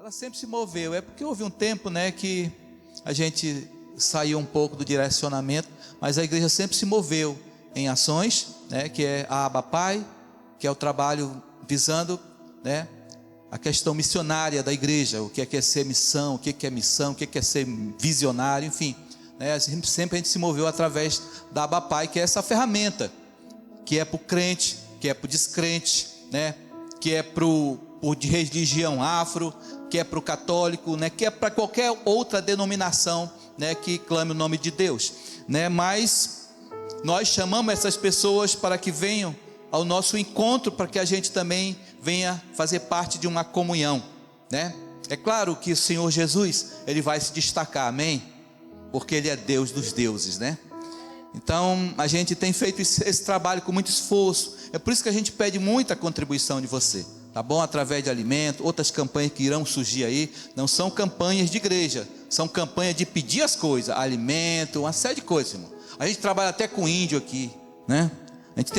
ela sempre se moveu. É porque houve um tempo, né, que a gente saiu um pouco do direcionamento, mas a igreja sempre se moveu em ações, né, que é a Abba Pai, que é o trabalho visando, né, a questão missionária da igreja, o que é ser missão, o que é missão, o que é ser visionário, enfim, né, sempre a gente se moveu através da Abba Pai, que é essa ferramenta, que é para o crente, que é para o descrente, né, que é para o de religião afro, que é para o católico, né, que é para qualquer outra denominação, né, que clame o nome de Deus, né, mas nós chamamos essas pessoas para que venham ao nosso encontro, para que a gente também venha fazer parte de uma comunhão, né? É claro que o Senhor Jesus, Ele vai se destacar, amém? Porque Ele é Deus dos deuses, né? Então, a gente tem feito esse trabalho com muito esforço, é por isso que a gente pede muita contribuição de você, tá bom? Através de alimento, outras campanhas que irão surgir aí, não são campanhas de igreja, são campanhas de pedir as coisas, alimento, uma série de coisas, irmão. A gente trabalha até com índio aqui, né? A gente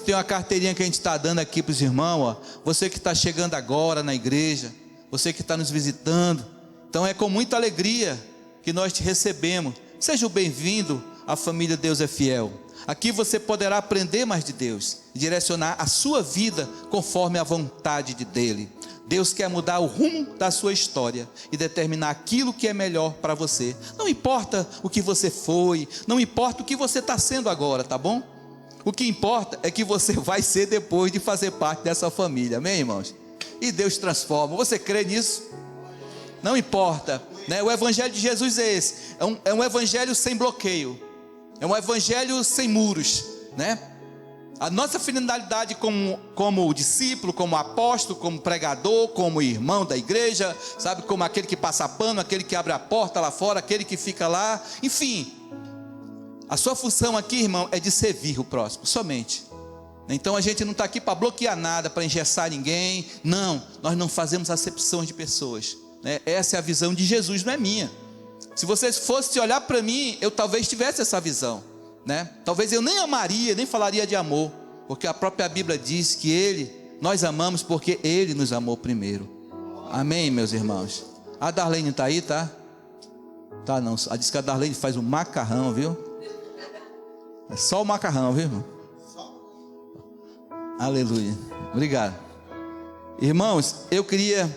tem uma carteirinha que a gente está dando aqui para os irmãos, ó. Você que está chegando agora na igreja, você que está nos visitando, então é com muita alegria que nós te recebemos. Seja bem-vindo à família Deus é Fiel. Aqui você poderá aprender mais de Deus, direcionar a sua vida conforme a vontade dEle. Deus quer mudar o rumo da sua história e determinar aquilo que é melhor para você. Não importa o que você foi, não importa o que você está sendo agora, tá bom? O que importa é que você vai ser depois de fazer parte dessa família, amém, irmãos? E Deus transforma, você crê nisso? Não importa, né? O evangelho de Jesus é esse, é um evangelho sem bloqueio, é um evangelho sem muros, né? A nossa finalidade como discípulo, como apóstolo, como pregador, como irmão da igreja, sabe, como aquele que passa pano, aquele que abre a porta lá fora, aquele que fica lá, enfim, a sua função aqui, irmão, é de servir o próximo, somente. Então a gente não está aqui para bloquear nada, para engessar ninguém, não, nós não fazemos acepção de pessoas, né? Essa é a visão de Jesus, não é minha. Se vocês fossem olhar para mim, eu talvez tivesse essa visão, né? Talvez eu nem amaria, nem falaria de amor, porque a própria Bíblia diz que nós amamos porque Ele nos amou primeiro, amém, meus irmãos? A Darlene está aí, tá? Tá não, diz que a Darlene faz um macarrão, viu? É só o macarrão, viu, irmão? Aleluia, obrigado. Irmãos, eu queria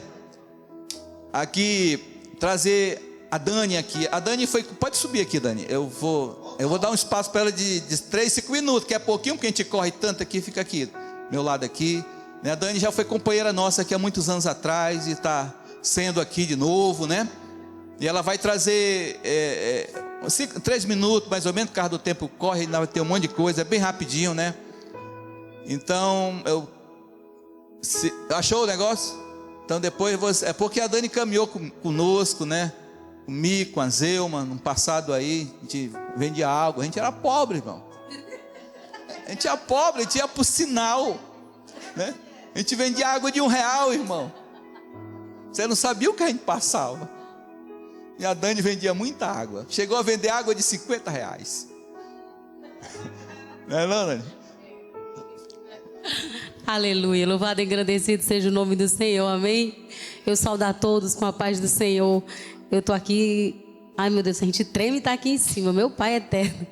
aqui trazer a Dani aqui. A Dani foi, pode subir aqui, Dani. Eu vou dar um espaço para ela de 3, 5 minutos, que é pouquinho, porque a gente corre tanto aqui, fica aqui, meu lado aqui, né? A Dani já foi companheira nossa aqui há muitos anos atrás e está sendo aqui de novo, né? E ela vai trazer 3 minutos, mais ou menos, por causa do tempo corre, ainda vai ter um monte de coisa, é bem rapidinho, né? Então, achou o negócio? Então depois é porque a Dani caminhou conosco, né? Comigo, com a Zelma, no passado aí, a gente vendia água, a gente era pobre, irmão. A gente era pobre, a gente ia pro sinal, né? A gente vendia água de R$1, irmão. Você não sabia o que a gente passava. E a Dani vendia muita água. Chegou a vender água de R$50. Não é não, Dani? Aleluia, louvado e agradecido seja o nome do Senhor, amém? Eu saúdo a todos com a paz do Senhor. Eu estou aqui, ai meu Deus, a gente treme e está aqui em cima, meu Pai eterno.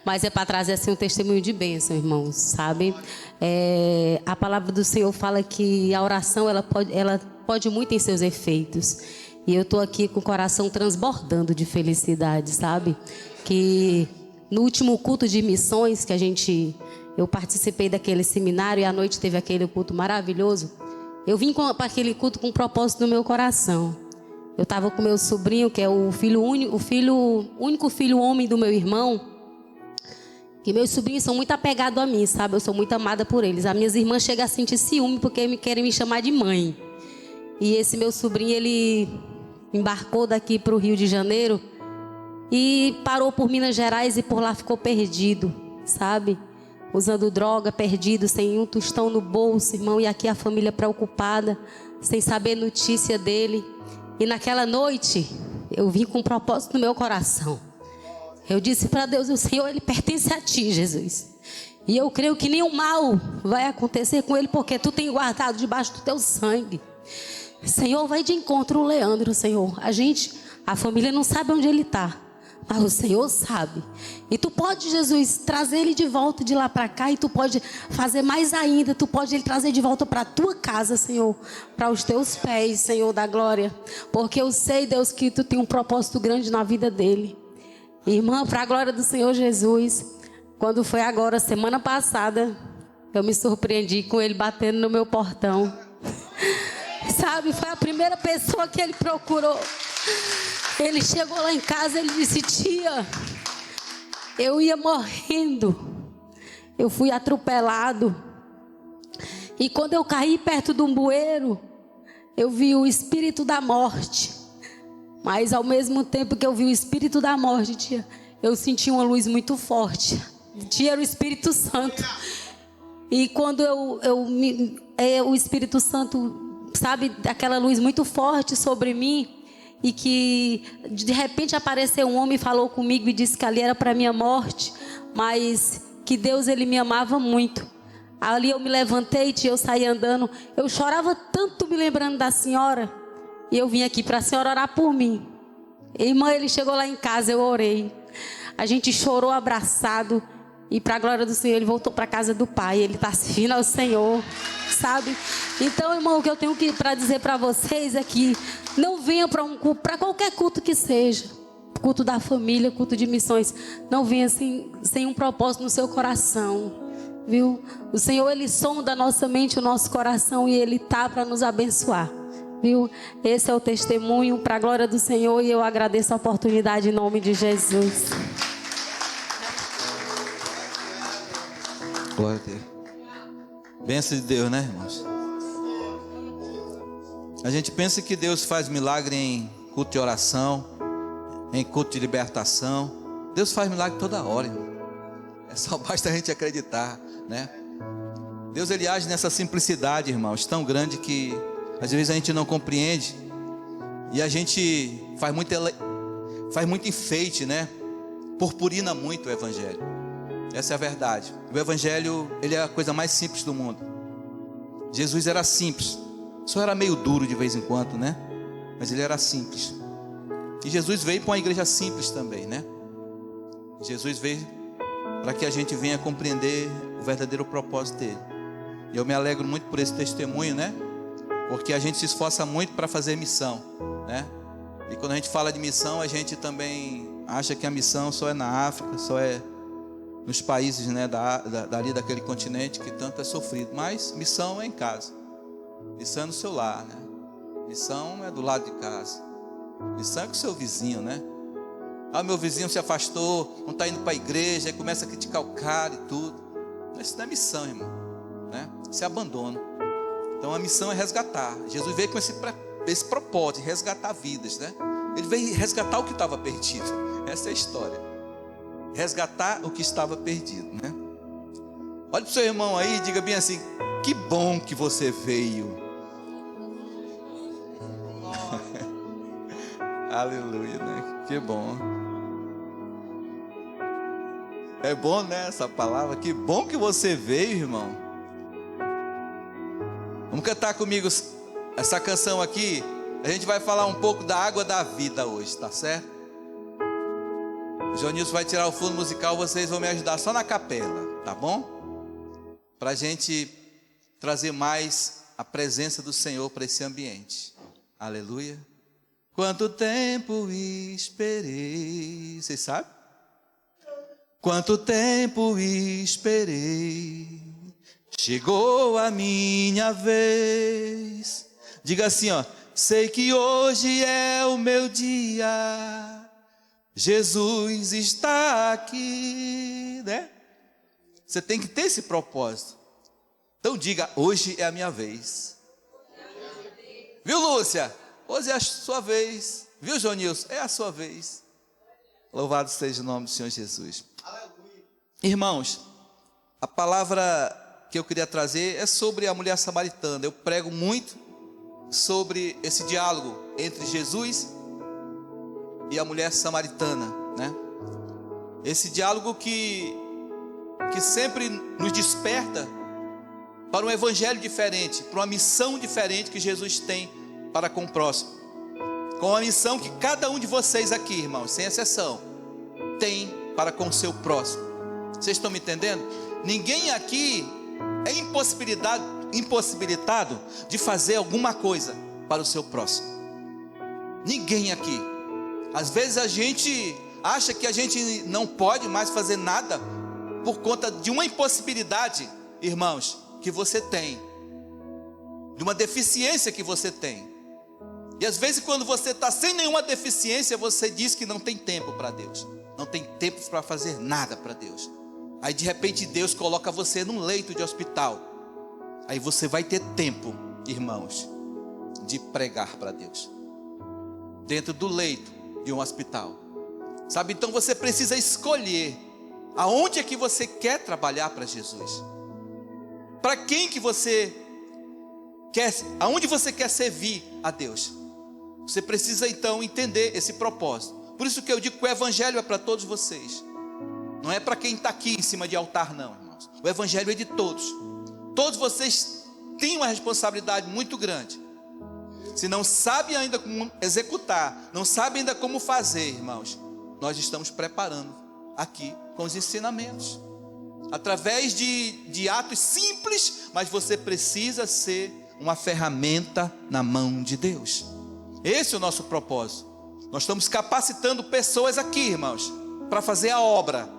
Mas é para trazer assim um testemunho de bênção, irmãos, sabe? A palavra do Senhor fala que a oração ela pode muito em seus efeitos. E eu estou aqui com o coração transbordando de felicidade, sabe? Que no último culto de missões que eu participei daquele seminário e à noite teve aquele culto maravilhoso. Eu vim para aquele culto com um propósito no meu coração. Eu estava com meu sobrinho, que é o único filho homem do meu irmão. Que meus sobrinhos são muito apegados a mim, sabe? Eu sou muito amada por eles. As minhas irmãs chegam a sentir ciúme porque querem me chamar de mãe. E esse meu sobrinho, ele embarcou daqui para o Rio de Janeiro e parou por Minas Gerais e por lá ficou perdido, sabe? Usando droga, perdido, sem um tostão no bolso, irmão. E aqui a família preocupada, sem saber notícia dele. E naquela noite, eu vim com um propósito no meu coração. Eu disse para Deus, o Senhor, Ele pertence a Ti, Jesus. E eu creio que nenhum mal vai acontecer com ele, porque Tu tem guardado debaixo do Teu sangue. Senhor, vai de encontro o Leandro, Senhor. A família não sabe onde ele está, mas o Senhor sabe. E tu pode, Jesus, trazer ele de volta de lá para cá. E tu pode fazer mais ainda. Tu pode ele trazer de volta para a tua casa, Senhor. Para os teus pés, Senhor da glória. Porque eu sei, Deus, que tu tem um propósito grande na vida dele. Irmã, para a glória do Senhor Jesus. Quando foi agora, semana passada, eu me surpreendi com ele batendo no meu portão. Sabe, foi a primeira pessoa que ele procurou. Ele chegou lá em casa, ele disse: tia, eu ia morrendo, eu fui atropelado. E quando eu caí perto de um bueiro, eu vi o espírito da morte. Mas ao mesmo tempo que eu vi o espírito da morte, tia, eu senti uma luz muito forte. Tia, era o Espírito Santo. E quando o Espírito Santo, sabe, aquela luz muito forte sobre mim, e que de repente apareceu um homem e falou comigo e disse que ali era para minha morte, mas que Deus, ele me amava muito. Ali eu me levantei, tia, eu saí andando, eu chorava tanto me lembrando da senhora, e eu vim aqui para a senhora orar por mim. Irmã, ele chegou lá em casa, eu orei, a gente chorou abraçado. E para a glória do Senhor, ele voltou para a casa do Pai. Ele está servindo ao Senhor, sabe? Então, irmão, o que eu tenho para dizer para vocês é que não venha para qualquer culto que seja. Culto da família, culto de missões. Não venha sem um propósito no seu coração, viu? O Senhor, ele sonda a nossa mente, o nosso coração, e ele está para nos abençoar, viu? Esse é o testemunho para a glória do Senhor, e eu agradeço a oportunidade em nome de Jesus. Glória a Deus. Bênção de Deus, né, irmãos? A gente pensa que Deus faz milagre em culto de oração, em culto de libertação. Deus faz milagre toda hora, irmão. É só basta a gente acreditar, né? Deus, ele age nessa simplicidade, irmãos, tão grande que às vezes a gente não compreende. E a gente faz muito enfeite, né? Purpurina muito o evangelho. Essa é a verdade. O evangelho, ele é a coisa mais simples do mundo. Jesus era simples. Só era meio duro de vez em quando, né? Mas ele era simples. E Jesus veio para uma igreja simples também, né? Jesus veio para que a gente venha compreender o verdadeiro propósito dele. E eu me alegro muito por esse testemunho, né? Porque a gente se esforça muito para fazer missão, né? E quando a gente fala de missão, a gente também acha que a missão só é na África, só é nos países, né, dali daquele continente que tanto é sofrido. Mas missão é em casa, missão é no seu lar, né? Missão é do lado de casa, missão é com o seu vizinho, né? Ah, meu vizinho se afastou, não está indo para a igreja, aí começa a criticar o cara e tudo. Isso não é missão, irmão, né? Isso é abandono. Então a missão é resgatar. Jesus veio com esse propósito de resgatar vidas, né? Ele veio resgatar o que estava perdido. Essa é a história. Resgatar o que estava perdido, né? Olha para o seu irmão aí e diga bem assim: que bom que você veio. Aleluia, né? Que bom. É bom, né, essa palavra? Que bom que você veio, irmão. Vamos cantar comigo essa canção aqui. A gente vai falar um pouco da água da vida hoje, tá certo? O Joanilson vai tirar o fundo musical, vocês vão me ajudar só na capela, tá bom? Para a gente trazer mais a presença do Senhor para esse ambiente. Aleluia. Quanto tempo esperei. Vocês sabem? Quanto tempo esperei. Chegou a minha vez. Diga assim, ó: sei que hoje é o meu dia. Jesus está aqui, né? Você tem que ter esse propósito. Então diga: hoje é a minha vez. Viu, Lúcia? Hoje é a sua vez. Viu, Joanilson? É a sua vez. Louvado seja o nome do Senhor Jesus. Irmãos, a palavra que eu queria trazer é sobre a mulher samaritana. Eu prego muito sobre esse diálogo entre Jesus e a mulher samaritana, né? Esse diálogo que sempre nos desperta para um evangelho diferente, para uma missão diferente que Jesus tem para com o próximo, com a missão que cada um de vocês aqui, irmãos, sem exceção, tem para com o seu próximo. Vocês estão me entendendo? Ninguém aqui é impossibilitado de fazer alguma coisa para o seu próximo. Ninguém aqui. Às vezes a gente acha que a gente não pode mais fazer nada por conta de uma impossibilidade, irmãos, que você tem, de uma deficiência que você tem. E às vezes quando você está sem nenhuma deficiência, você diz que não tem tempo para Deus, não tem tempo para fazer nada para Deus. Aí de repente Deus coloca você num leito de hospital. Aí você vai ter tempo, irmãos, de pregar para Deus, dentro do leito de um hospital. Sabe, então você precisa escolher aonde é que você quer trabalhar para Jesus. Para quem que você quer, aonde você quer servir a Deus. Você precisa então entender esse propósito. Por isso que eu digo que o evangelho é para todos vocês. Não é para quem está aqui em cima de altar não, irmãos. O evangelho é de todos. Todos vocês têm uma responsabilidade muito grande. Se não sabe ainda como executar, não sabe ainda como fazer, irmãos, nós estamos preparando aqui com os ensinamentos. Através de atos simples, mas você precisa ser uma ferramenta na mão de Deus. Esse é o nosso propósito. Nós estamos capacitando pessoas aqui, irmãos, para fazer a obra.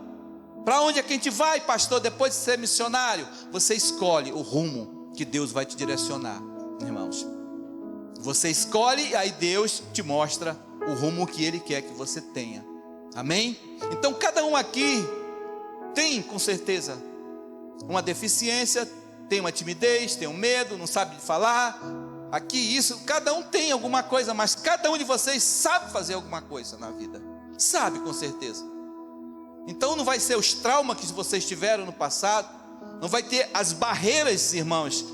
Para onde é que a gente vai, pastor, depois de ser missionário? Você escolhe o rumo que Deus vai te direcionar, irmãos. Você escolhe e aí Deus te mostra o rumo que Ele quer que você tenha. Amém? Então cada um aqui tem com certeza uma deficiência, tem uma timidez, tem um medo, não sabe falar. Aqui isso, cada um tem alguma coisa, mas cada um de vocês sabe fazer alguma coisa na vida. Sabe com certeza. Então não vai ser os traumas que vocês tiveram no passado, não vai ter as barreiras, irmãos,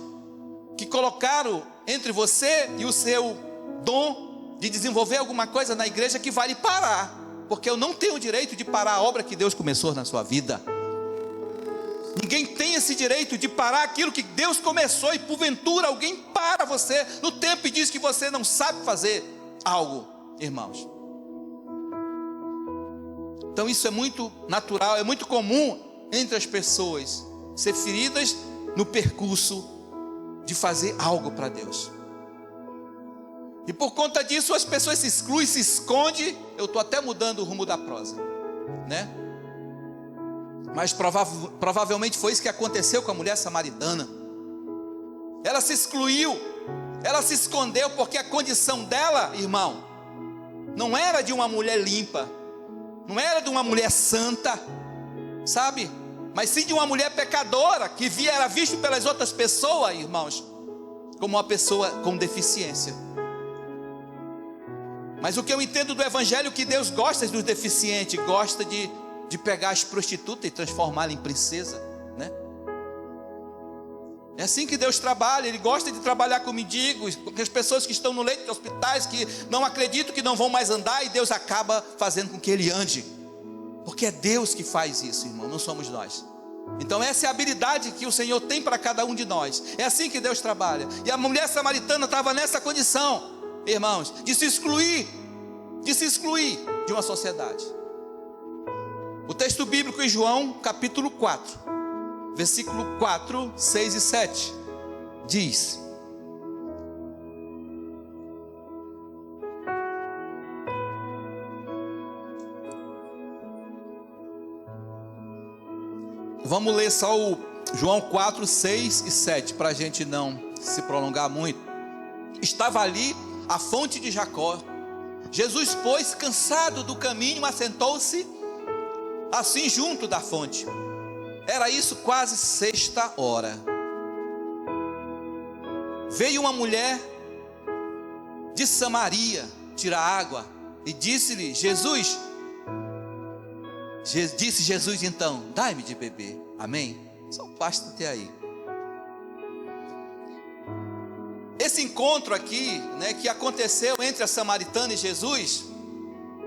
que colocaram entre você e o seu dom de desenvolver alguma coisa na igreja que vai lhe parar. Porque eu não tenho o direito de parar a obra que Deus começou na sua vida. Ninguém tem esse direito de parar aquilo que Deus começou. E porventura alguém para você no tempo e diz que você não sabe fazer algo, irmãos. Então isso é muito natural, é muito comum entre as pessoas ser feridas no percurso de fazer algo para Deus. E por conta disso as pessoas se excluem, se escondem. Eu estou até mudando o rumo da prosa, né? Mas provavelmente foi isso que aconteceu com a mulher samaritana. Ela se excluiu, ela se escondeu, porque a condição dela, irmão, não era de uma mulher limpa, não era de uma mulher santa, sabe? Mas sim de uma mulher pecadora, que era visto pelas outras pessoas, irmãos, como uma pessoa com deficiência. Mas o que eu entendo do evangelho é que Deus gosta dos deficientes, gosta de pegar as prostitutas e transformá-las em princesa, né? É assim que Deus trabalha. Ele gosta de trabalhar com mendigos, com as pessoas que estão no leito de hospitais, que não acreditam que não vão mais andar, e Deus acaba fazendo com que ele ande, porque é Deus que faz isso, irmão, não somos nós. Então essa é a habilidade que o Senhor tem para cada um de nós. É assim que Deus trabalha. E a mulher samaritana estava nessa condição, irmãos, de se excluir de uma sociedade. O texto bíblico em João capítulo 4, versículo 4, 6 e 7 diz: vamos ler só o João 4, 6 e 7 para a gente não se prolongar muito. Estava ali a fonte de Jacó. Jesus, pois, cansado do caminho, assentou-se assim junto da fonte. Era isso quase 6h. Veio uma mulher de Samaria tirar água e disse-lhe: Jesus, disse Jesus então: dai-me de beber. Amém? Só basta até aí. Esse encontro aqui, né, que aconteceu entre a samaritana e Jesus,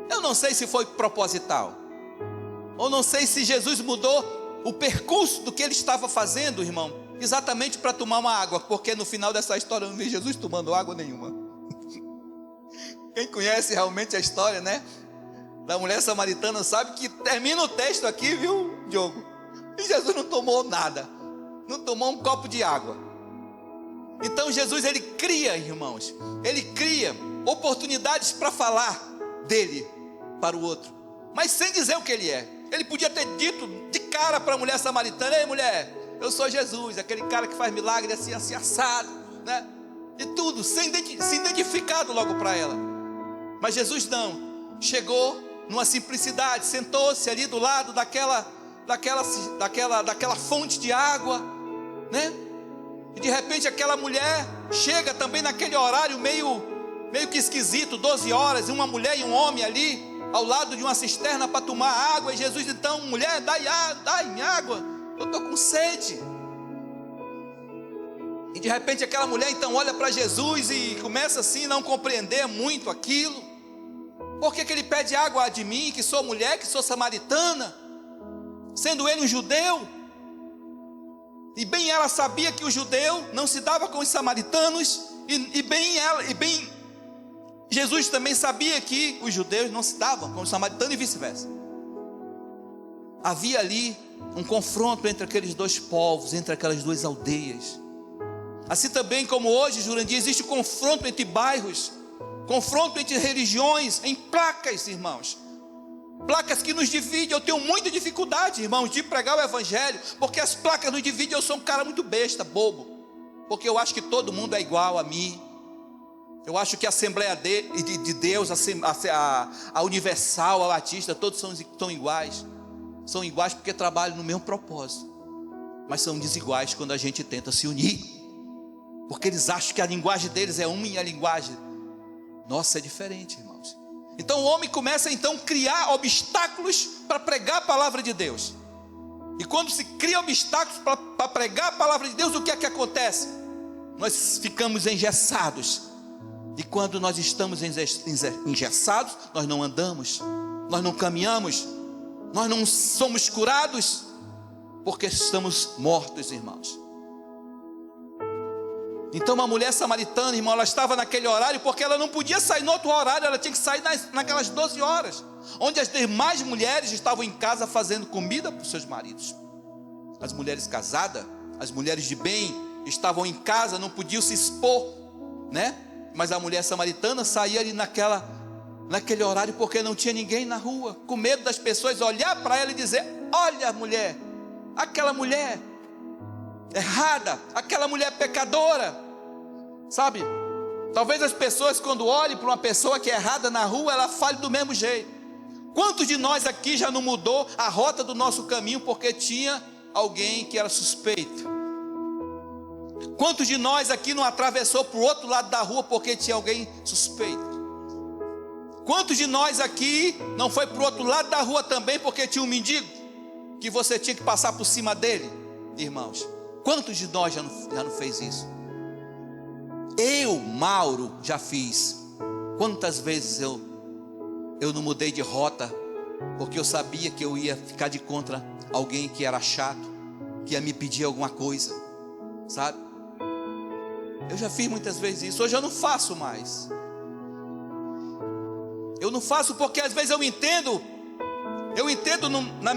eu não sei se foi proposital, ou não sei se Jesus mudou o percurso do que ele estava fazendo, irmão, exatamente para tomar uma água, porque no final dessa história eu não vi Jesus tomando água nenhuma. Quem conhece realmente a história, né, da mulher samaritana sabe que termina o texto aqui, viu, Diogo? E Jesus não tomou nada, não tomou um copo de água. Então Jesus, ele cria, irmãos, ele cria oportunidades para falar dele para o outro, mas sem dizer o que ele é. Ele podia ter dito de cara para a mulher samaritana: ei, mulher, eu sou Jesus, aquele cara que faz milagre assim, assim, assado, né? E tudo, se identificado logo para ela. Mas Jesus não, chegou numa simplicidade, sentou-se ali do lado daquela fonte de água, né? E de repente aquela mulher chega também naquele horário meio que esquisito, 12 horas, e uma mulher e um homem ali ao lado de uma cisterna para tomar água. E Jesus então: mulher, dai-me água, eu estou com sede. E de repente aquela mulher então olha para Jesus e começa assim a não compreender muito aquilo. Por que ele pede água de mim, que sou mulher, que sou samaritana, sendo ele um judeu? E bem ela sabia que o judeu não se dava com os samaritanos, e bem Jesus também sabia que os judeus não se davam com os samaritanos e vice-versa. Havia ali um confronto entre aqueles dois povos, entre aquelas duas aldeias. Assim também como hoje, Jurandir, existe um confronto entre bairros, confronto entre religiões, em placas, irmãos. Placas que nos dividem. Eu tenho muita dificuldade, irmãos, de pregar o evangelho, porque as placas nos dividem. Eu sou um cara muito besta, bobo, porque eu acho que todo mundo é igual a mim. Eu acho que a Assembleia de Deus, a Universal, a Batista, todos são iguais. São iguais porque trabalham no mesmo propósito, mas são desiguais quando a gente tenta se unir, porque eles acham que a linguagem deles é uma e a linguagem nossa é diferente, irmãos. Então o homem começa então a criar obstáculos para pregar a palavra de Deus. E quando se cria obstáculos para pregar a palavra de Deus, o que é que acontece? Nós ficamos engessados. E quando nós estamos engessados, nós não andamos, nós não caminhamos, nós não somos curados, porque estamos mortos, irmãos. Então uma mulher samaritana, irmão, ela estava naquele horário porque ela não podia sair no outro horário, ela tinha que sair naquelas 12 horas, onde as demais mulheres estavam em casa fazendo comida para os seus maridos. As mulheres casadas, as mulheres de bem, estavam em casa, não podiam se expor, né? Mas a mulher samaritana saía ali naquele horário porque não tinha ninguém na rua, com medo das pessoas olhar para ela e dizer: olha, mulher, aquela mulher errada, aquela mulher pecadora, sabe? Talvez as pessoas, quando olhem para uma pessoa que é errada na rua, ela fale do mesmo jeito. Quantos de nós aqui já não mudou a rota do nosso caminho porque tinha alguém que era suspeito? Quantos de nós aqui não atravessou para o outro lado da rua porque tinha alguém suspeito? Quantos de nós aqui não foi para o outro lado da rua também porque tinha um mendigo que você tinha que passar por cima dele, irmãos? Quantos de nós já não fez isso? Eu, Mauro, já fiz. Quantas vezes eu não mudei de rota porque eu sabia que eu ia ficar de contra alguém que era chato, que ia me pedir alguma coisa, sabe? Eu já fiz muitas vezes isso. Hoje eu não faço mais. Eu não faço porque às vezes eu entendo na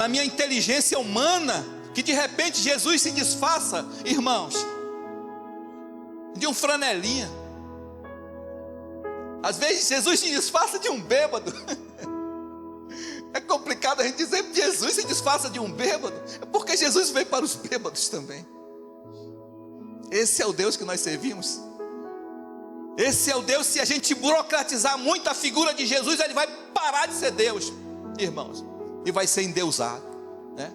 minha inteligência humana, que de repente Jesus se disfarça, irmãos, de um franelinha. Às vezes Jesus se disfarça de um bêbado. É complicado a gente dizer que Jesus se disfarça de um bêbado, é porque Jesus veio para os bêbados também. Esse é o Deus que nós servimos. Esse é o Deus. Se a gente burocratizar muito a figura de Jesus, ele vai parar de ser Deus, irmãos, e vai ser endeusado, né?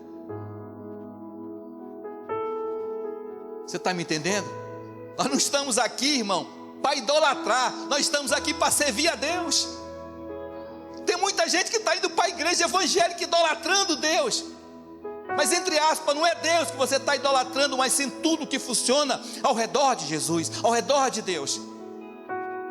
Você está me entendendo? Nós não estamos aqui, irmão, para idolatrar. Nós estamos aqui para servir a Deus. Tem muita gente que está indo para a igreja evangélica idolatrando Deus, mas entre aspas, não é Deus que você está idolatrando, mas sim tudo que funciona ao redor de Jesus, ao redor de Deus.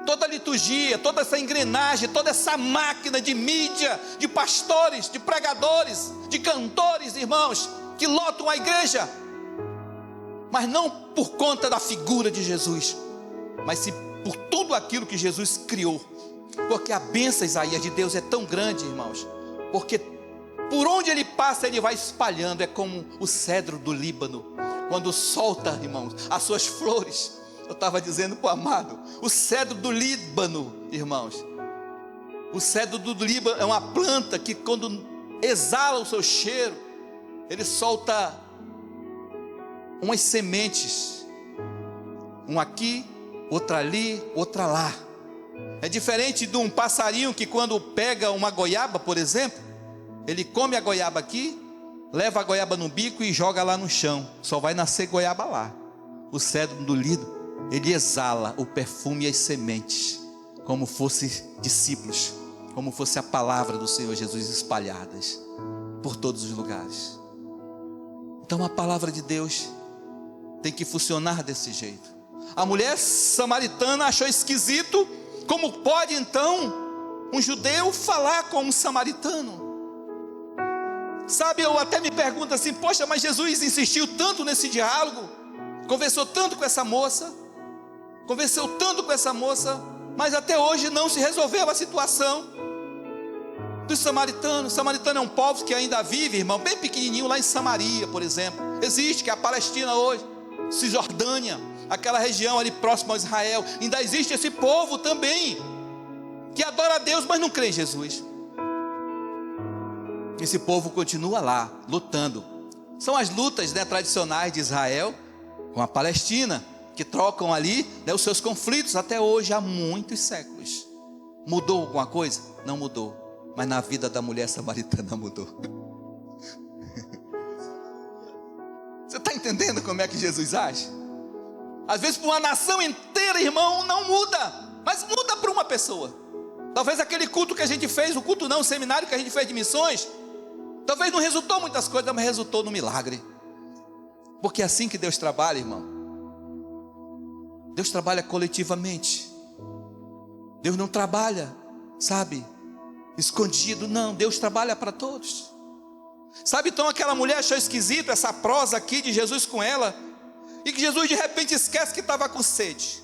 Toda a liturgia, toda essa engrenagem, toda essa máquina de mídia, de pastores, de pregadores, de cantores, irmãos, que lotam a igreja, mas não por conta da figura de Jesus, mas sim por tudo aquilo que Jesus criou. Porque a bênção, Isaías, de Deus é tão grande, irmãos, porque por onde ele passa, ele vai espalhando. É como o cedro do Líbano, quando solta, irmãos, as suas flores. Eu estava dizendo para o amado, o cedro do Líbano, irmãos, o cedro do Líbano é uma planta que quando exala o seu cheiro, ele solta umas sementes, um aqui, outra ali, outra lá. É diferente de um passarinho que quando pega uma goiaba, por exemplo, ele come a goiaba aqui, leva a goiaba no bico e joga lá no chão, só vai nascer goiaba lá. O cedro do Líbano, ele exala o perfume e as sementes, como fosse discípulos, como fosse a palavra do Senhor Jesus espalhadas por todos os lugares. Então a palavra de Deus tem que funcionar desse jeito. A mulher samaritana achou esquisito, como pode então um judeu falar com um samaritano? Sabe, eu até me pergunto assim, poxa, mas Jesus insistiu tanto nesse diálogo, conversou tanto com essa moça, mas até hoje não se resolveu a situação dos samaritanos. O samaritano é um povo que ainda vive, irmão, bem pequenininho lá em Samaria, por exemplo. Existe, que é a Palestina hoje, Cisjordânia, aquela região ali próxima a Israel. Ainda existe esse povo também, que adora a Deus, mas não crê em Jesus. Esse povo continua lá, lutando. São as lutas, né, tradicionais de Israel com a Palestina, que trocam ali, né, os seus conflitos até hoje, há muitos séculos. Mudou alguma coisa? Não mudou. Mas na vida da mulher samaritana mudou. Você está entendendo como é que Jesus age? Às vezes para uma nação inteira, irmão, não muda, mas muda para uma pessoa. Talvez aquele culto que a gente fez, o seminário que a gente fez de missões, talvez não resultou muitas coisas, mas resultou no milagre. Porque é assim que Deus trabalha, irmão. Deus trabalha coletivamente. Deus não trabalha, sabe, escondido, não. Deus trabalha para todos. Sabe, então aquela mulher achou esquisito essa prosa aqui de Jesus com ela, e que Jesus de repente esquece que estava com sede,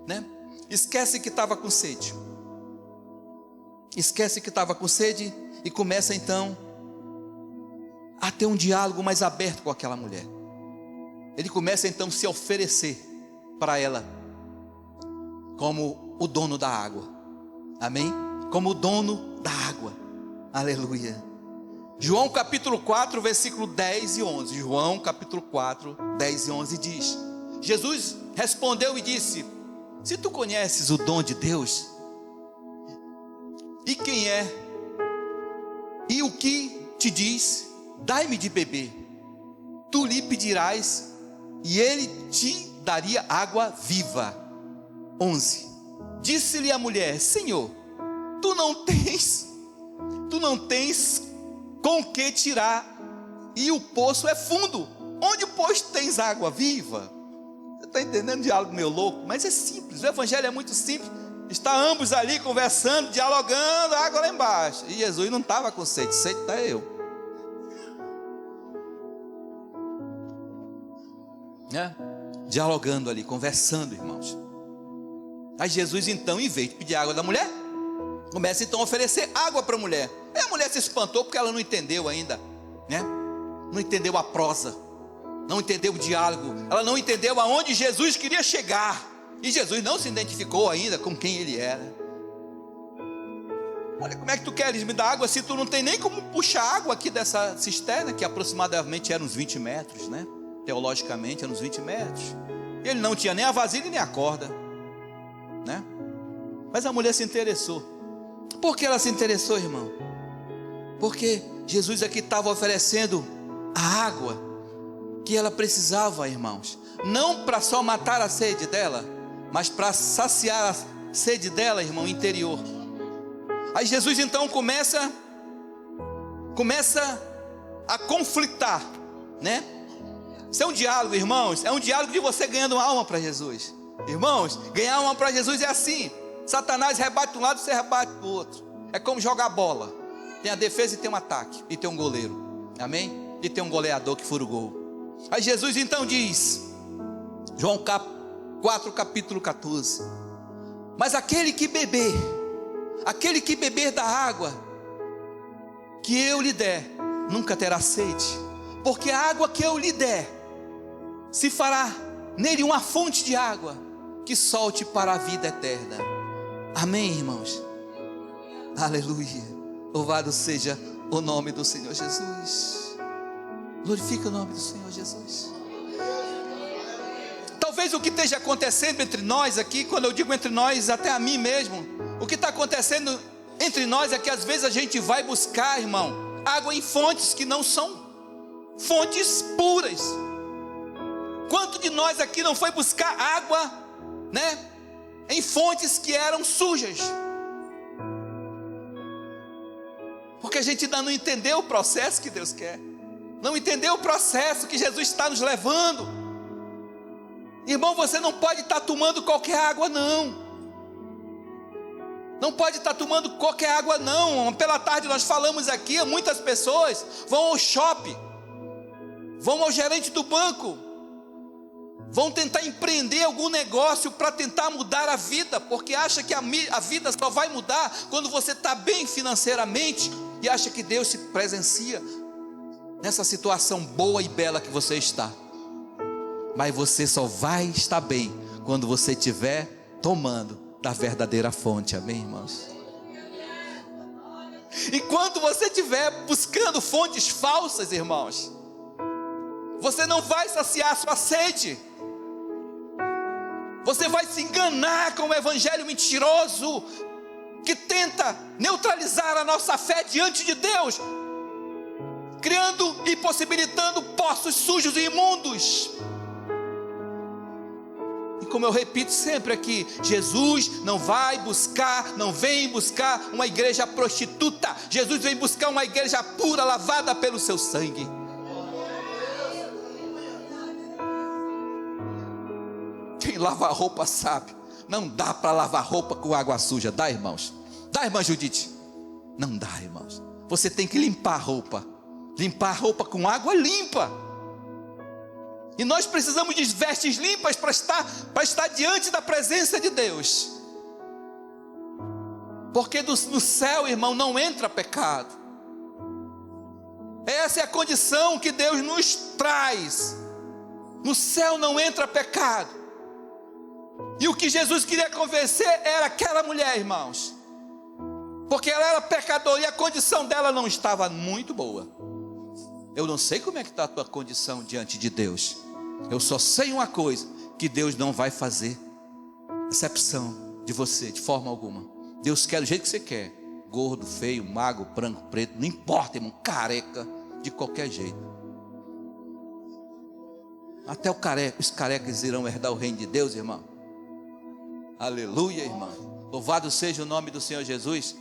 né? Esquece que estava com sede. E começa então a ter um diálogo mais aberto com aquela mulher. Ele começa então a se oferecer para ela como o dono da água. Amém? Como o dono da água. Aleluia. João capítulo 4, versículo 10 e 11. João capítulo 4, 10 e 11 diz: Jesus respondeu e disse: se tu conheces o dom de Deus, e quem é, e o que te diz, dai-me de beber, tu lhe pedirás, e ele te daria água viva. 11. Disse-lhe a mulher: Senhor, tu não tens com que tirar, e o poço é fundo. Onde, pois, tens água viva? Você está entendendo o diálogo meio louco? Mas é simples, o evangelho é muito simples. Está ambos ali conversando, dialogando, a água lá embaixo. E Jesus não estava com sede está eu. Né? Dialogando ali, conversando, irmãos. Aí Jesus então, em vez de pedir água da mulher, começa então a oferecer água para a mulher. Aí a mulher se espantou porque ela não entendeu ainda, né? Não entendeu a prosa, não entendeu o diálogo, ela não entendeu aonde Jesus queria chegar. E Jesus não se identificou ainda com quem ele era. Olha, como é que tu queres me dar água se tu não tem nem como puxar água aqui dessa cisterna, que aproximadamente era uns 20 metros, né? Teologicamente eram uns 20 metros. Ele não tinha nem a vasilha nem a corda, né? Mas a mulher se interessou. Por que ela se interessou, irmão? Porque Jesus aqui estava oferecendo a água que ela precisava, irmãos. Não para só matar a sede dela, mas para saciar a sede dela, irmão, interior. Aí Jesus então começa a conflitar, né? Isso é um diálogo, irmãos. É um diálogo de você ganhando uma alma para Jesus. Irmãos, ganhar uma alma para Jesus é assim. Satanás rebate de um lado, você rebate do outro. É como jogar bola. Tem a defesa e tem um ataque. E tem um goleiro. Amém? E tem um goleador que fura o gol. Aí Jesus então diz, João 4, capítulo 14: mas aquele que beber Aquele que beber da água que eu lhe der, nunca terá sede, porque a água que eu lhe der, se fará nele uma fonte de água, que solte para a vida eterna. Amém, irmãos? Aleluia, louvado seja o nome do Senhor Jesus. Glorifica o nome do Senhor Jesus. Talvez o que esteja acontecendo entre nós aqui, quando eu digo entre nós, até a mim mesmo, o que está acontecendo entre nós é que às vezes a gente vai buscar, irmão, água em fontes que não são fontes puras. Quanto de nós aqui não foi buscar água, né, em fontes que eram sujas? Porque a gente ainda não entendeu o processo que Deus quer, não entendeu o processo que Jesus está nos levando. Irmão, você não pode estar tomando qualquer água, não. Não pode estar tomando qualquer água, não. Pela tarde nós falamos aqui, muitas pessoas vão ao shopping, vão ao gerente do banco, vão tentar empreender algum negócio para tentar mudar a vida, porque acha que a vida só vai mudar quando você está bem financeiramente, e acha que Deus se presencia nessa situação boa e bela que você está. Mas você só vai estar bem quando você estiver tomando da verdadeira fonte. Amém, irmãos? Enquanto você estiver buscando fontes falsas, irmãos, você não vai saciar a sua sede. Você vai se enganar com o evangelho mentiroso, que tenta neutralizar a nossa fé diante de Deus, criando e possibilitando poços sujos e imundos. E como eu repito sempre aqui, Jesus não vem buscar uma igreja prostituta. Jesus vem buscar uma igreja pura, lavada pelo seu sangue. Quem lava a roupa sabe, não dá para lavar roupa com água suja. Dá, irmãos? Dá, irmã Judite? Não dá, irmãos. Você tem que limpar a roupa com água limpa. E nós precisamos de vestes limpas para estar diante da presença de Deus. Porque no céu, irmão, não entra pecado. Essa é a condição que Deus nos traz. No céu não entra pecado. E o que Jesus queria convencer era aquela mulher, irmãos, porque ela era pecadora e a condição dela não estava muito boa. Eu não sei como é que está a tua condição diante de Deus. Eu só sei uma coisa, que Deus não vai fazer acepção de você de forma alguma. Deus quer do jeito que você quer, gordo, feio, magro, branco, preto, não importa, irmão, careca, de qualquer jeito. Até os carecas irão herdar o reino de Deus, irmão. Aleluia, irmão. Louvado seja o nome do Senhor Jesus.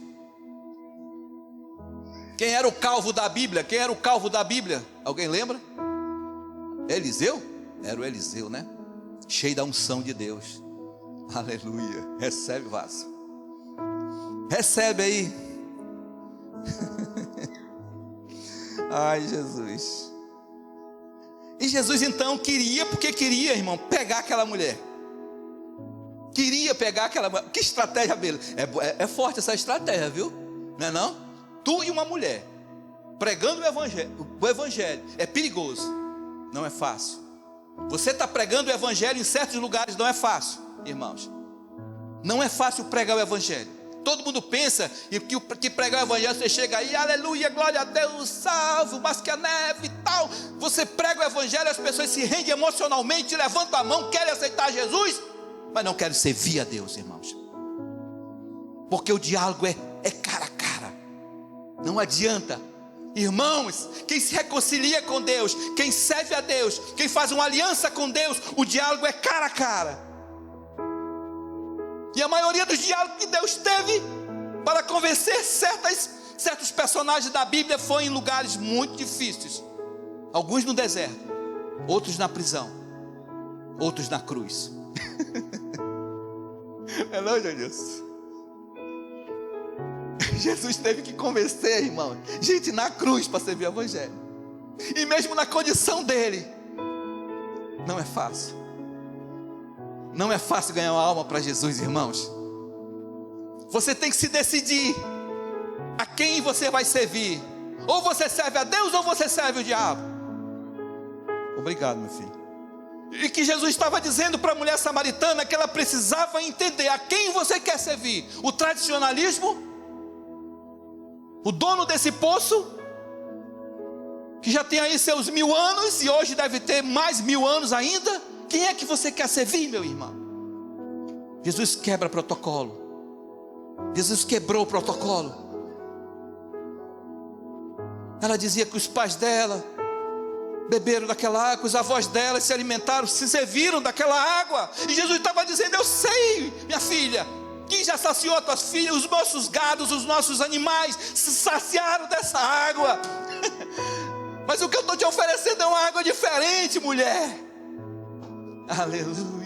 Quem era o calvo da Bíblia? Quem era o calvo da Bíblia? Alguém lembra? Eliseu? Era o Eliseu, né? Cheio da unção de Deus. Aleluia. Recebe, vaso. Recebe aí. Ai, Jesus. E Jesus então queria, porque queria, irmão, pegar aquela mulher. Queria pegar aquela mulher. Que estratégia dele. É forte essa estratégia, viu? Não é não? Tu e uma mulher pregando o evangelho é perigoso. Não é fácil. Você está pregando o evangelho em certos lugares, não é fácil, irmãos. Não é fácil pregar o evangelho. Todo mundo pensa que pregar o evangelho, você chega aí, aleluia, glória a Deus, salve, mas que a neve e tal. Você prega o evangelho, as pessoas se rendem emocionalmente, levantam a mão, querem aceitar Jesus, mas não querem servir a Deus, irmãos. Porque o diálogo é cara a cara. Não adianta. Irmãos, quem se reconcilia com Deus, quem serve a Deus, quem faz uma aliança com Deus, o diálogo é cara a cara. E a maioria dos diálogos que Deus teve para convencer certos personagens da Bíblia foi em lugares muito difíceis. Alguns no deserto, outros na prisão, outros na cruz. É não, Jesus? Jesus teve que convencer, irmão, gente na cruz para servir o evangelho. E mesmo na condição dele, não é fácil. Não é fácil ganhar uma alma para Jesus, irmãos. Você tem que se decidir a quem você vai servir. Ou você serve a Deus ou você serve o diabo. Obrigado, meu filho. E que Jesus estava dizendo para a mulher samaritana que ela precisava entender a quem você quer servir. O tradicionalismo, o dono desse poço, que já tem aí seus 1000 anos e hoje deve ter mais 1000 anos ainda. Quem é que você quer servir, meu irmão? Jesus quebra protocolo. Jesus quebrou o protocolo. Ela dizia que os pais dela beberam daquela água, os avós dela se alimentaram, se serviram daquela água. E Jesus estava dizendo: eu sei, minha filha, quem já saciou as tuas filhas, os nossos gados, os nossos animais se saciaram dessa água. Mas o que eu estou te oferecendo é uma água diferente, mulher. Aleluia.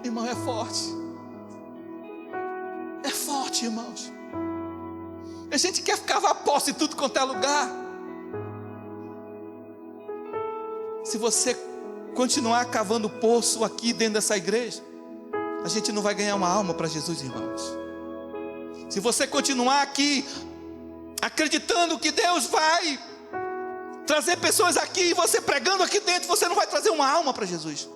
Irmão, é forte. É forte, irmãos. A gente quer cavar poço em tudo quanto é lugar. Se você continuar cavando poço aqui dentro dessa igreja, a gente não vai ganhar uma alma para Jesus, irmãos. Se você continuar aqui acreditando que Deus vai trazer pessoas aqui, e você pregando aqui dentro, você não vai trazer uma alma para Jesus.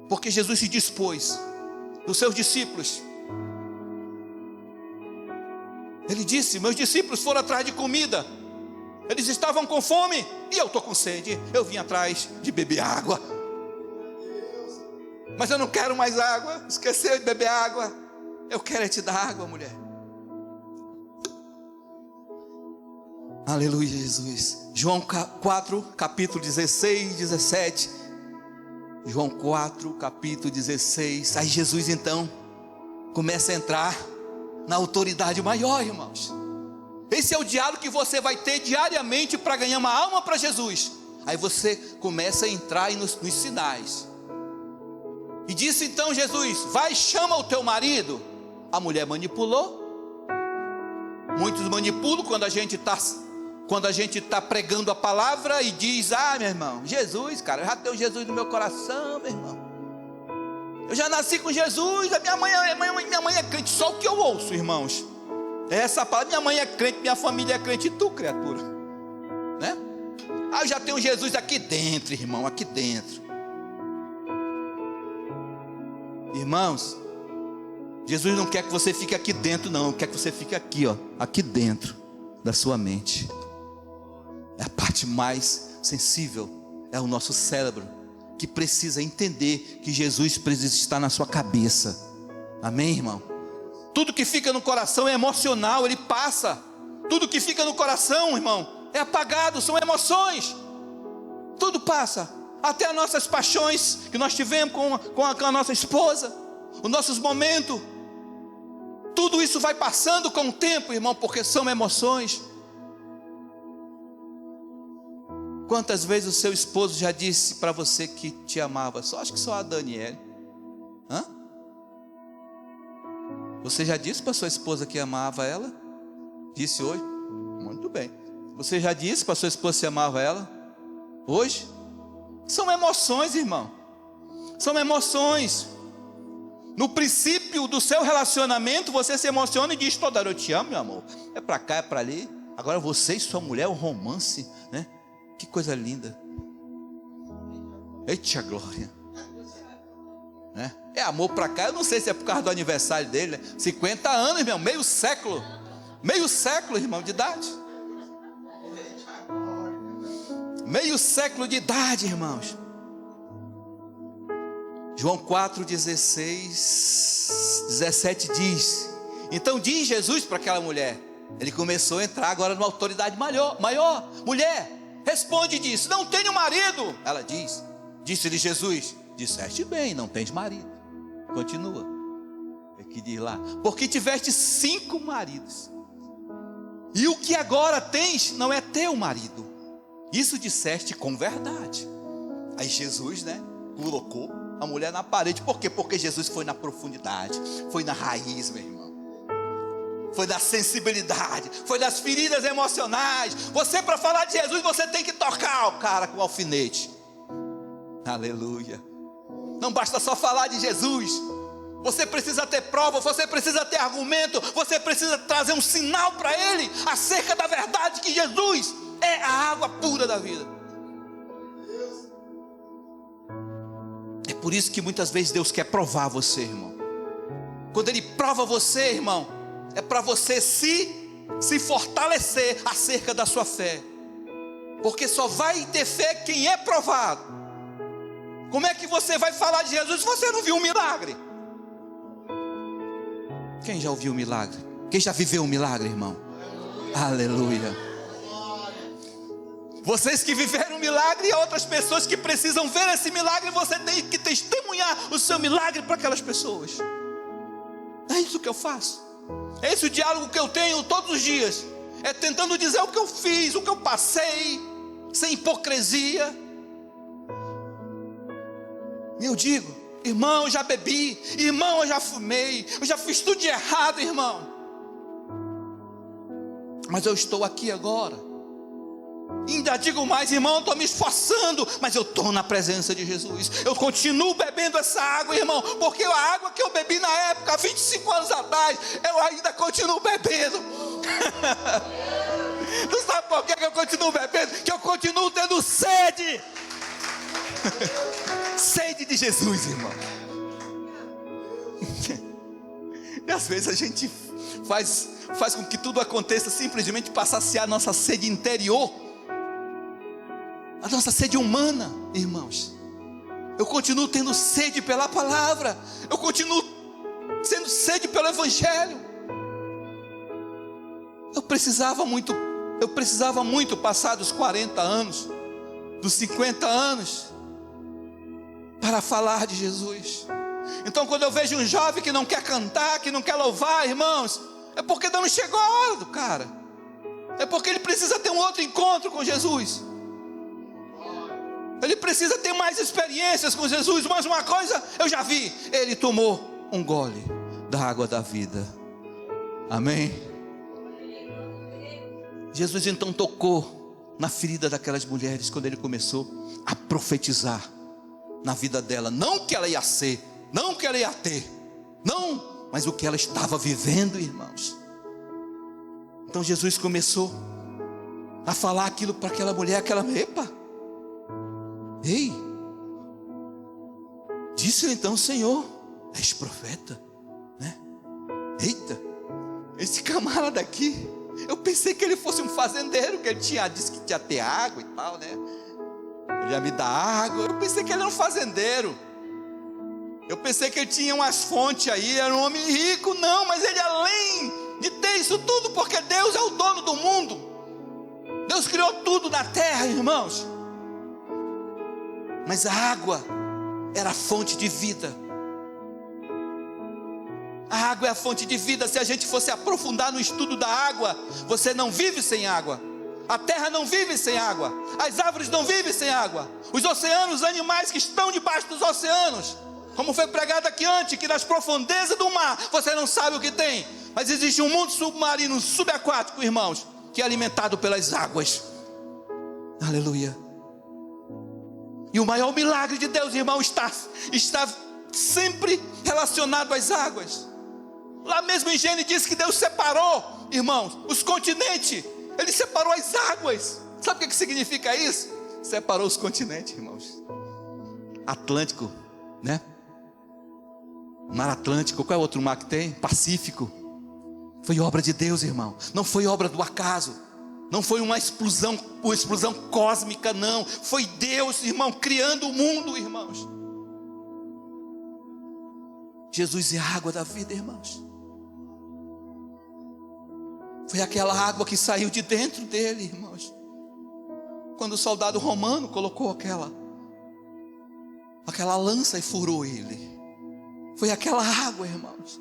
Porque Jesus se dispôs dos seus discípulos. Ele disse: meus discípulos foram atrás de comida, eles estavam com fome, e eu estou com sede, eu vim atrás de beber água. Mas eu não quero mais água, esqueceu de beber água. Eu quero é te dar água, mulher. Aleluia, Jesus. João 4, capítulo 16 e 17. João 4, capítulo 16. Aí Jesus então começa a entrar na autoridade maior, irmãos. Esse é o diálogo que você vai ter diariamente para ganhar uma alma para Jesus. Aí você começa a entrar nos sinais. E disse então Jesus: vai, chama o teu marido. A mulher manipulou. Muitos manipulam quando a gente está pregando a palavra e diz: ah, meu irmão, Jesus, cara, eu já tenho Jesus no meu coração, meu irmão. Eu já nasci com Jesus, a minha mãe é crente. Só o que eu ouço, irmãos, é essa palavra: minha mãe é crente, minha família é crente. E tu, criatura, né? Ah, eu já tenho Jesus aqui dentro, irmão, aqui dentro. Irmãos, Jesus não quer que você fique aqui dentro, não. Quer que você fique aqui, ó, aqui dentro da sua mente. É a parte mais sensível, é o nosso cérebro, que precisa entender que Jesus precisa estar na sua cabeça. Amém, irmão? Tudo que fica no coração é emocional, ele passa. Tudo que fica no coração, irmão, é apagado, são emoções. Tudo passa. Até as nossas paixões que nós tivemos com a nossa esposa, os nossos momentos, tudo isso vai passando com o tempo, irmão, porque são emoções. Quantas vezes o seu esposo já disse para você que te amava? Acho que só a Daniele. Hã? Você já disse para sua esposa que amava ela? Disse hoje? Muito bem. Você já disse para sua esposa que amava ela? Hoje? São emoções, irmão. São emoções. No princípio do seu relacionamento, você se emociona e diz toda hora: eu te amo, meu amor. É para cá, é para ali. Agora você e sua mulher, um romance, né? Que coisa linda. Eita glória, né? É amor para cá. Eu não sei se é por causa do aniversário dele, né? 50 anos, irmão, meio século, irmão, de idade. Meio século de idade, irmãos. João 4, 16, 17 diz: então diz Jesus para aquela mulher. Ele começou a entrar agora numa autoridade maior. Mulher, responde e diz: não tenho marido. Ela diz: disse-lhe Jesus: disseste bem, não tens marido. Continua. É que diz lá: porque tiveste 5 maridos, e o que agora tens não é teu marido. Isso disseste com verdade. Aí Jesus, né, colocou a mulher na parede. Por quê? Porque Jesus foi na profundidade, foi na raiz, meu irmão. Foi da sensibilidade, foi das feridas emocionais. Você, para falar de Jesus, você tem que tocar o cara com o alfinete. Aleluia. Não basta só falar de Jesus. Você precisa ter prova, você precisa ter argumento, você precisa trazer um sinal para ele acerca da verdade que Jesus é a água pura da vida. É por isso que muitas vezes Deus quer provar você, irmão. Quando Ele prova você, irmão, é para você se fortalecer acerca da sua fé. Porque só vai ter fé quem é provado. Como é que você vai falar de Jesus se você não viu um milagre? Quem já ouviu um milagre? Quem já viveu um milagre, irmão? Aleluia. Vocês que viveram um milagre e outras pessoas que precisam ver esse milagre, você tem que testemunhar o seu milagre para aquelas pessoas. É isso que eu faço. É esse o diálogo que eu tenho todos os dias. É tentando dizer o que eu fiz, o que eu passei, sem hipocrisia. Eu digo, irmão, eu já bebi, irmão, eu já fumei, eu já fiz tudo de errado, irmão. Mas eu estou aqui agora. Ainda digo mais, irmão, eu estou me esforçando, mas eu estou na presença de Jesus. Eu continuo bebendo essa água, irmão, porque a água que eu bebi na época, 25 anos atrás, eu ainda continuo bebendo. Tu sabe por que eu continuo bebendo? Que eu continuo tendo sede. Sede de Jesus, irmão. E às vezes a gente faz com que tudo aconteça simplesmente para saciar a nossa sede interior, a nossa sede humana, irmãos. Eu continuo tendo sede pela palavra, eu continuo tendo sede pelo evangelho. Eu precisava muito passar dos 40 anos, dos 50 anos, para falar de Jesus. Então quando eu vejo um jovem que não quer cantar, que não quer louvar, irmãos, é porque ainda não chegou a hora do cara. É porque ele precisa ter um outro encontro com Jesus. Ele precisa ter mais experiências com Jesus. Mas uma coisa eu já vi: ele tomou um gole da água da vida. Amém? Jesus então tocou na ferida daquelas mulheres quando ele começou a profetizar na vida dela. Não que ela ia ser, não que ela ia ter, não, mas o que ela estava vivendo, irmãos. Então Jesus começou a falar aquilo para aquela mulher, epa, ei, disse então o Senhor, és profeta, né? Eita, esse camarada aqui, eu pensei que ele fosse um fazendeiro, que ele disse que tinha ter água e tal, né? Ele ia me dar água. Eu pensei que ele era um fazendeiro. Eu pensei que ele tinha umas fontes aí, era um homem rico. Não, mas ele, além de ter isso tudo, porque Deus é o dono do mundo. Deus criou tudo na terra, irmãos. Mas a água era a fonte de vida. A água é a fonte de vida. Se a gente fosse aprofundar no estudo da água, você não vive sem água. A terra não vive sem água. As árvores não vivem sem água. Os oceanos, os animais que estão debaixo dos oceanos, como foi pregado aqui antes, que nas profundezas do mar você não sabe o que tem, mas existe um mundo submarino, subaquático, irmãos, que é alimentado pelas águas. Aleluia. E o maior milagre de Deus, irmão, está sempre relacionado às águas. Lá mesmo em Gênesis diz que Deus separou, irmãos, os continentes. Ele separou as águas. Sabe o que significa isso? Separou os continentes, irmãos. Atlântico, né? Mar Atlântico. Qual é o outro mar que tem? Pacífico. Foi obra de Deus, irmão. Não foi obra do acaso. Não foi uma explosão cósmica, não. Foi Deus, irmão, criando o mundo, irmãos. Jesus é a água da vida, irmãos. Foi aquela água que saiu de dentro dele, irmãos. Quando o soldado romano colocou aquela lança e furou ele. Foi aquela água, irmãos,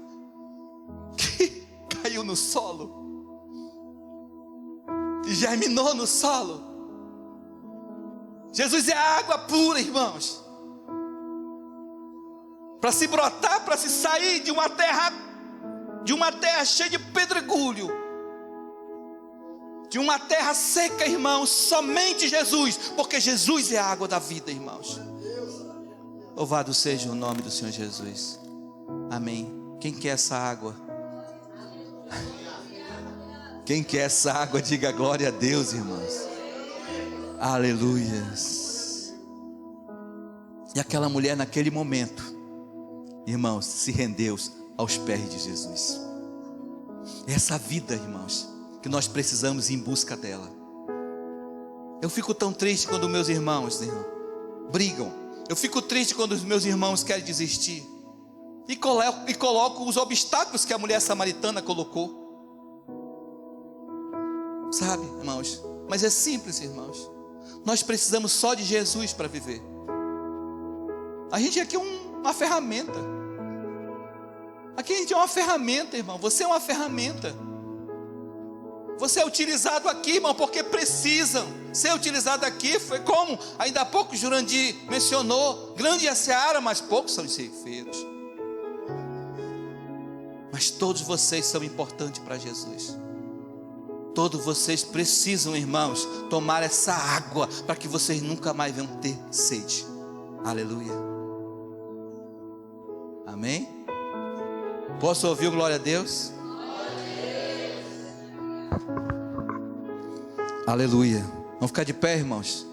que caiu no solo, que germinou no solo. Jesus é a água pura, irmãos. Para se brotar, para se sair de uma terra cheia de pedregulho, de uma terra seca, irmãos, somente Jesus, porque Jesus é a água da vida, irmãos. Louvado seja o nome do Senhor Jesus. Amém. Quem quer essa água? Quem quer essa água, diga glória a Deus, irmãos. Aleluias. E aquela mulher naquele momento, irmãos, se rendeu aos pés de Jesus. Essa vida, irmãos, que nós precisamos ir em busca dela. Eu fico tão triste quando meus irmãos, brigam. Eu fico triste quando os meus irmãos querem desistir. E coloco os obstáculos que a mulher samaritana colocou. Sabe, irmãos? Mas é simples, irmãos. Nós precisamos só de Jesus para viver. A gente aqui é uma ferramenta. Aqui a gente é uma ferramenta, irmão. Você é uma ferramenta. Você é utilizado aqui, irmão, porque precisam ser utilizado aqui. Foi como ainda há pouco Jurandir mencionou: grande é a seara, mas poucos são os ceifeiros. Mas todos vocês são importantes para Jesus. Todos vocês precisam, irmãos, tomar essa água para que vocês nunca mais venham ter sede. Aleluia. Amém? Posso ouvir o glória a Deus? Aleluia. Vamos ficar de pé, irmãos.